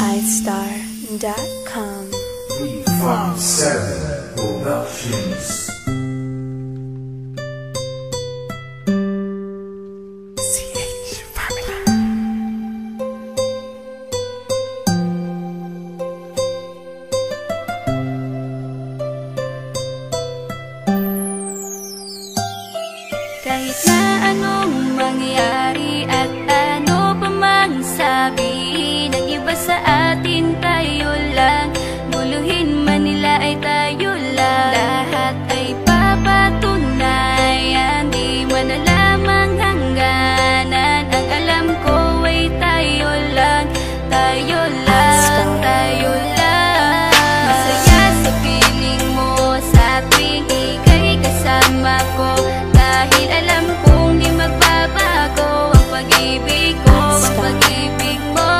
iStar.com. 357 Productions. Kahit na anong mangyari at ano pa mang sabi ng iba sa atin, tayo lang. Guluhin man nila ay tayo lang. Lahat ay papatunayan, di man alamang hangganan. Ang alam ko ay tayo lang, tayo lang, tayo lang. Masaya sa piling mo sa tuwing ika'y kasama ko, dahil alam kong di magbabago ang pag-ibig ko, ang pag-ibig mo.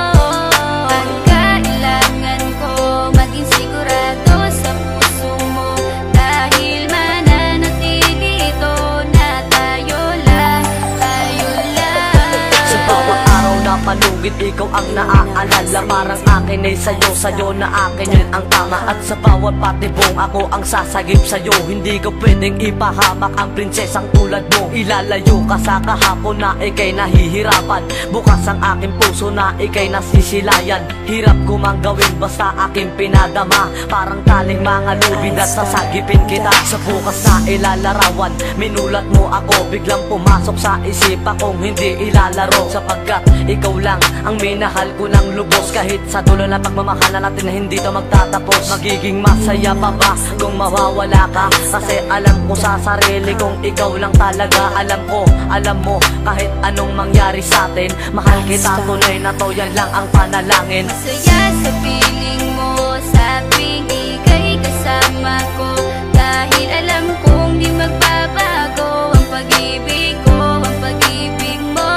Ang kailangan ko maging sigurado sa puso mo, dahil mananatili ito na tayo lang, tayo lang. Sa bawat araw na palugit, ikaw ang naaalala. Parang akin ay sa'yo, sa'yo na akin yun ang tama. At sa bawat patibong, ako ang sasagip sa'yo. Hindi ko pwedeng ipahamak ang prinsesang tulad mo. Ilalayo ka sa kahapon na ika'y nahihirapan. Bukas ang aking puso na ika'y nasisilayan. Hirap ko mang gawin basta aking pinadama. Parang taling mga lubid at sasagipin kita. Sa bukas na ilalarawan, minulat mo ako. Biglang pumasok sa isipa kong hindi ilalaro. Sapagkat ikaw lang ang minahal ko ng lubos. Kahit sa dulo na pagmamahalan natin na hindi to magtatapos. Magiging masaya pa ba kung mawawala ka? Kasi alam ko sa sarili kong ikaw lang talaga. Alam ko, alam mo, kahit anong mangyari sa atin, mahal kita, tunay na to, yan lang ang panalangin. Masaya sa piling mo sa tuwing ika'y kasama ko, dahil alam kong di magbabago ang pag-ibig ko, ang pag-ibig mo.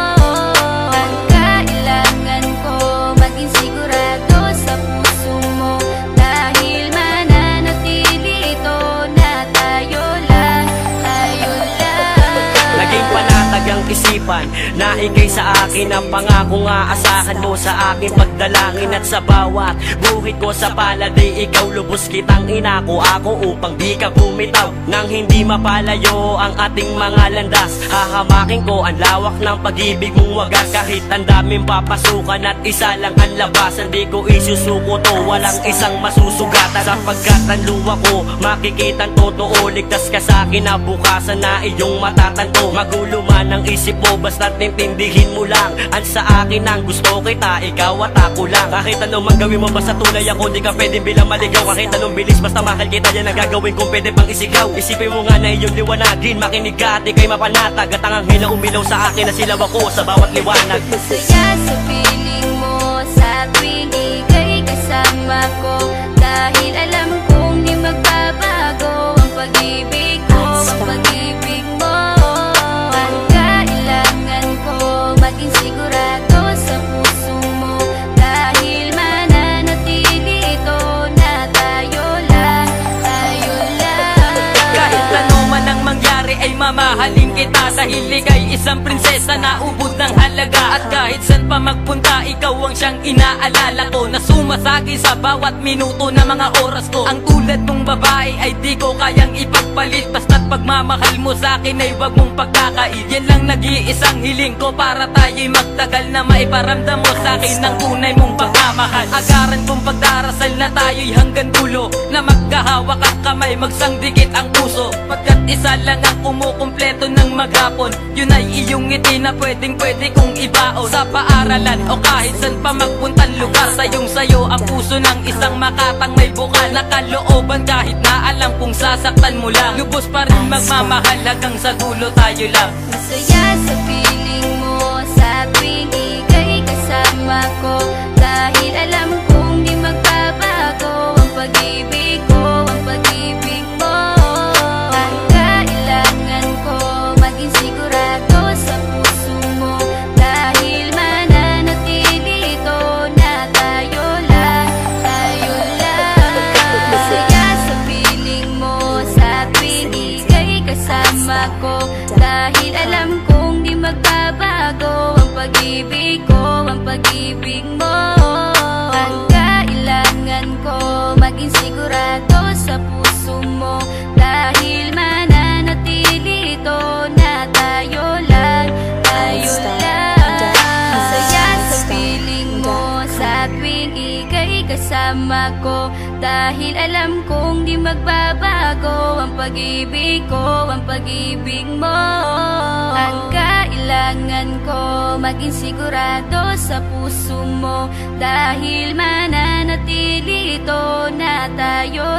Ang kailangan ko maging sigurado sa puso mo, dahil mananatili ito na tayo lang, tayo lang. Naging panatag ang isipan na ikay sa akin ang pangako nga asahan mo sa aking pagdalangin. At sa bawat buhit ko sa palad ay ikaw lubos kitang inako ako upang di ka bumitaw nang hindi mapalayo ang ating mga landas. Hahamakin ko ang lawak ng pag-ibig mong wagas. Kahit ang daming papasukan at isa lang ang labasan, di ko isusuko to, walang isang masusugatan. Sapagkat ang luwa ko makikitang totoo, ligtas ka sa akin na bukasan na iyong matatanto. Magulo man ang isip mo, basta't intindihin mo lang ang sa akin ang gusto kita, ikaw at ako lang. Kahit anong mang gawin mo, basta tunay ako, di ka pwedeng bilang maligaw. Kahit anong bilis, basta mahal kita, yan ang gagawin kung pwede pang isigaw. Isipin mo nga na iyong liwanagin, makinig ka at ika'y mapanatag. At ang anghel na umilaw sa akin na silaw ako sa bawat liwanag. Masaya sa piling mo sa tuwing ika'y kasama ko, dahil alam kong di magbabago ang pag-ibig ko, ang pag-ibig mo. Ang kailangan ko maging sigurado sa puso mo, dahil mananatili ito na tayo lang, tayo lang. Kahit ano man ang mangyari ay mamahalin kita, dahil ika'y isang prinsesa na ubod ng halaga. At kahit saan pa magpunta, ikaw ang siyang inaalala ko, na sumasagi sa bawat minuto na mga oras ko. Ang tulad mong babae ay di ko kayang ipagpalit, basta't pagmamahal mo sa akin ay wag mong pagkakait. Yan lang nag-iisang hiling ko para tayo'y magtagal, na maiparamdam mo sa akin ng tunay mong pagmamahal. Agaran kong pagdarasal na tayo'y hanggang dulo, na magkahawak ang kamay, magsangdikit ang puso. Pagkat isa lang ang kumukumpleto ng maghapon, yun ay iyong ngiti na pwedeng pwede kong ibaon. Sa paaralan o kahit saan pa magpuntang lugar, sayong sayo ang puso ng isang makatang may bukal na kalooban. Kahit na alam kung sasaktan mo lang, lubos pa rin magmamahal hanggang sa dulo tayo lang. Masaya sa piling mo sa tuwing ika'y kasama ko, dahil alam kong di magbabago ang pag-ibig ko, ang pag-ibig mo. Ang kailangan ko maging sigurado sa puso mo, dahil mananatili ito na tayo lang, tayo lang. Masaya sa piling mo sa tuwing ika'y kasama ko, dahil alam kong di magbabago ang pag-ibig ko, ang pag-ibig mo. Ang kasama ko. Dahil alam kong di magbabago ang pag-ibig ko, ang pag-ibig mo. Ang kailangan ko, maging sigurado sa puso mo. Dahil mananatili ito na tayo.